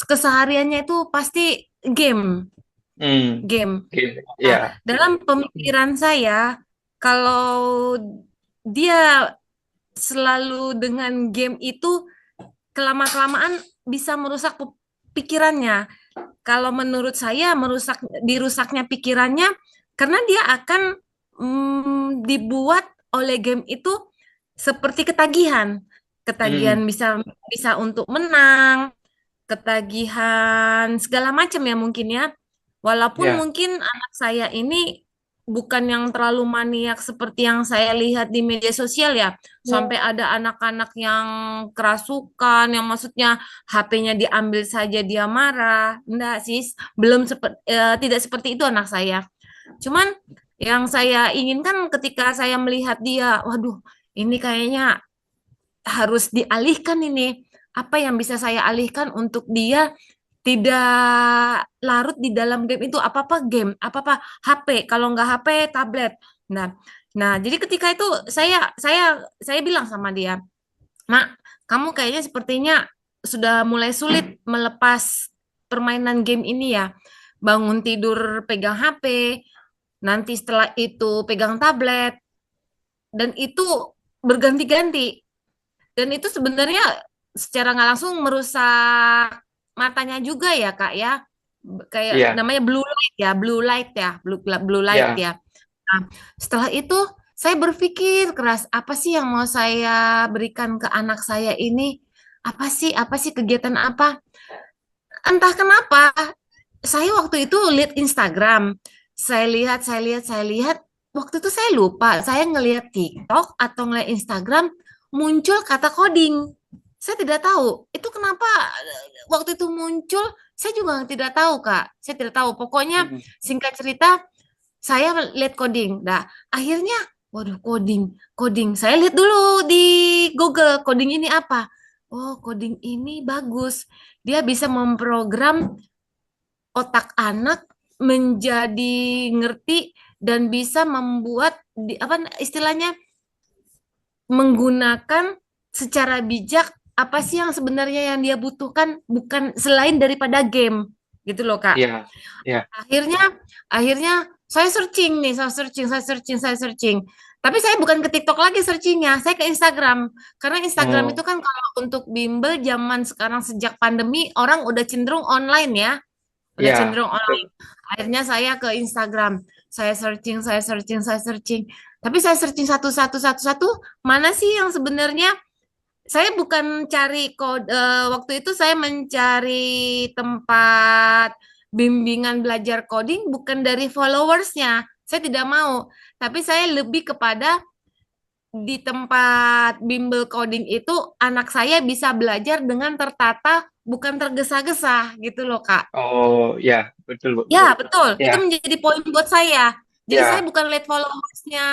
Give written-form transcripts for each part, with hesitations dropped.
kesehariannya itu pasti game, Hmm. game. Gitu. Nah, Ya. dalam pemikiran saya, kalau dia selalu dengan game itu kelama-kelamaan bisa merusak pikirannya. Kalau menurut saya dirusaknya pikirannya karena dia akan dibuat oleh game itu seperti ketagihan. Ketagihan Hmm. bisa bisa untuk menang, ketagihan segala macam ya mungkin ya. Walaupun Ya. mungkin anak saya ini bukan yang terlalu maniak seperti yang saya lihat di media sosial ya. Sampai ada anak-anak yang kerasukan, yang maksudnya HP-nya diambil saja dia marah. Enggak sih, belum tidak seperti itu anak saya. Cuman yang saya inginkan ketika saya melihat dia, waduh, ini kayaknya harus dialihkan ini. Apa yang bisa saya alihkan untuk dia tidak larut di dalam game itu, apa-apa game, apa-apa HP, kalau nggak HP tablet. Nah, nah jadi ketika itu saya bilang sama dia, "Mak, kamu kayaknya sepertinya sudah mulai sulit melepas permainan game ini ya. Bangun tidur pegang HP, nanti setelah itu pegang tablet, dan itu berganti-ganti. Dan itu sebenarnya secara nggak langsung merusak matanya juga ya, Kak ya. Kayak Iya. namanya blue light Ya. ya. Nah, setelah itu saya berpikir keras, apa sih yang mau saya berikan ke anak saya ini? Apa sih kegiatan apa? Entah kenapa, saya waktu itu lihat Instagram. Saya lihat. Waktu itu saya lupa, saya ngelihat TikTok atau ngelihat Instagram, muncul kata coding. Saya tidak tahu, itu kenapa waktu itu muncul, saya juga tidak tahu, Kak. Saya tidak tahu. Pokoknya Hmm. singkat cerita, saya lihat coding. Nah, akhirnya, waduh, coding, coding. Saya lihat dulu di Google, coding ini apa? Oh, coding ini bagus. Dia bisa memprogram otak anak menjadi ngerti dan bisa membuat apa istilahnya menggunakan secara bijak apa sih yang sebenarnya yang dia butuhkan bukan selain daripada game gitu loh Kak. Iya. Iya. Akhirnya akhirnya saya searching nih, saya searching. Tapi saya bukan ke TikTok lagi searchingnya, saya ke Instagram. Karena Instagram itu Oh. kan kalau untuk bimbel zaman sekarang sejak pandemi orang udah cenderung online ya, udah Iya. cenderung Betul. online. Akhirnya saya ke Instagram, saya searching. Tapi saya searching satu-satu, mana sih yang sebenarnya saya bukan cari kode, waktu itu saya mencari tempat bimbingan belajar coding bukan dari followersnya. Saya tidak mau, tapi saya lebih kepada di tempat bimbel coding itu anak saya bisa belajar dengan tertata, bukan tergesa-gesa gitu loh, Kak. Oh, ya, betul, Bu, Ya, betul. betul. Itu Ya. menjadi poin buat saya. Jadi saya Ya. bukan lihat followersnya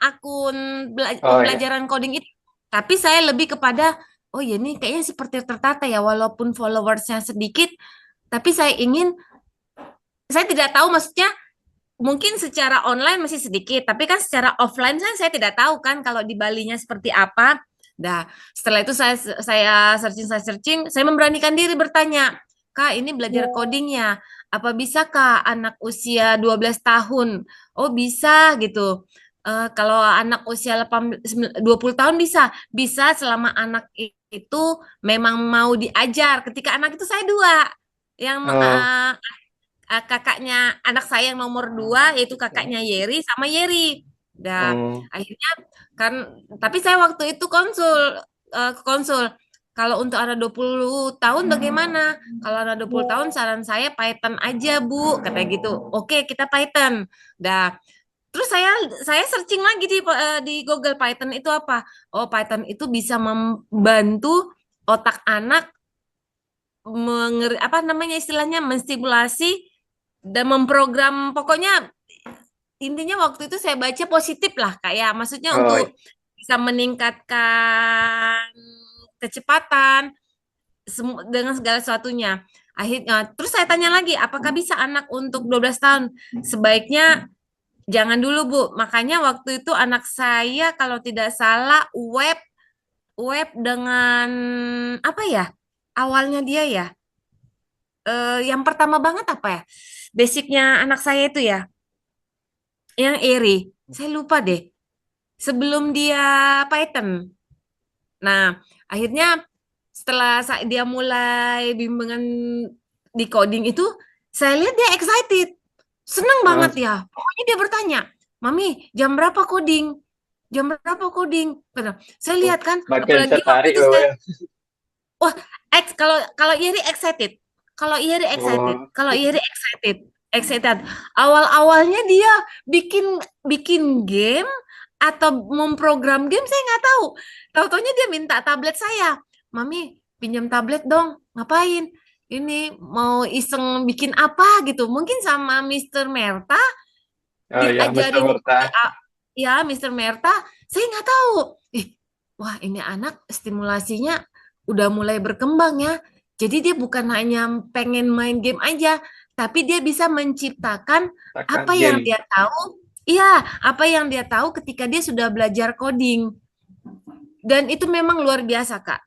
akun Oh, ya. pembelajaran coding itu, tapi saya lebih kepada, oh ya ini kayaknya seperti tertata ya, walaupun followersnya sedikit, tapi saya tidak tahu maksudnya mungkin secara online masih sedikit, tapi kan secara offline kan saya tidak tahu kan kalau di Balinya seperti apa. Nah, setelah itu saya searching, saya memberanikan diri bertanya, Kak, ini belajar coding ya. Apa bisa Kak anak usia 12 tahun? Oh, bisa gitu. Kalau anak usia 20 tahun bisa. Bisa selama anak itu memang mau diajar. Ketika anak itu saya dua. Yang Oh. kakaknya anak saya yang nomor dua yaitu kakaknya Yeri sama Yeri. Dan Oh. akhirnya kan tapi saya waktu itu konsul kalau untuk anak 20 tahun bagaimana? Kalau anak 20 tahun saran saya Python aja, Bu, katanya gitu. Oke, kita Python. Dah. Terus saya searching lagi di Google Python itu apa? Oh, Python itu bisa membantu otak anak apa namanya istilahnya menstimulasi dan memprogram pokoknya intinya waktu itu saya baca positif lah kayak maksudnya Oh, untuk bisa meningkatkan kecepatan dengan segala sesuatunya. Akhirnya terus saya tanya lagi apakah bisa anak untuk 12 tahun? Sebaiknya jangan dulu Bu. Makanya waktu itu anak saya kalau tidak salah web web dengan apa ya? Awalnya dia ya yang pertama banget apa ya? Basicnya anak saya itu ya, yang Eri. Saya lupa deh. Sebelum dia Python. Nah, akhirnya setelah dia mulai bimbingan di coding itu, saya lihat dia excited. Senang banget Ah, ya. Pokoknya dia bertanya, Mami, jam berapa coding? Jam berapa coding? Kata, saya oh, lihat kan, makin apalagi waktu tertarik itu Bapak saya, ya. wah, kalau kalau Iri excited, kalau Iri excited, Oh, kalau Iri excited, excited. Awal-awalnya dia bikin bikin game atau memprogram game saya nggak tahu. Tahu-taunya dia minta tablet saya. Mami, pinjam tablet dong. Ngapain? Ini mau iseng bikin apa gitu. Mungkin sama Mister Merta ya Mr. diajarin Murta. ya Mister Merta, saya nggak tahu. Ih, wah ini anak stimulasinya udah mulai berkembang ya. Jadi dia bukan hanya pengen main game aja, tapi dia bisa menciptakan Akan apa yang game. dia tahu. Iya, apa yang dia tahu ketika dia sudah belajar coding. Dan itu memang luar biasa, Kak.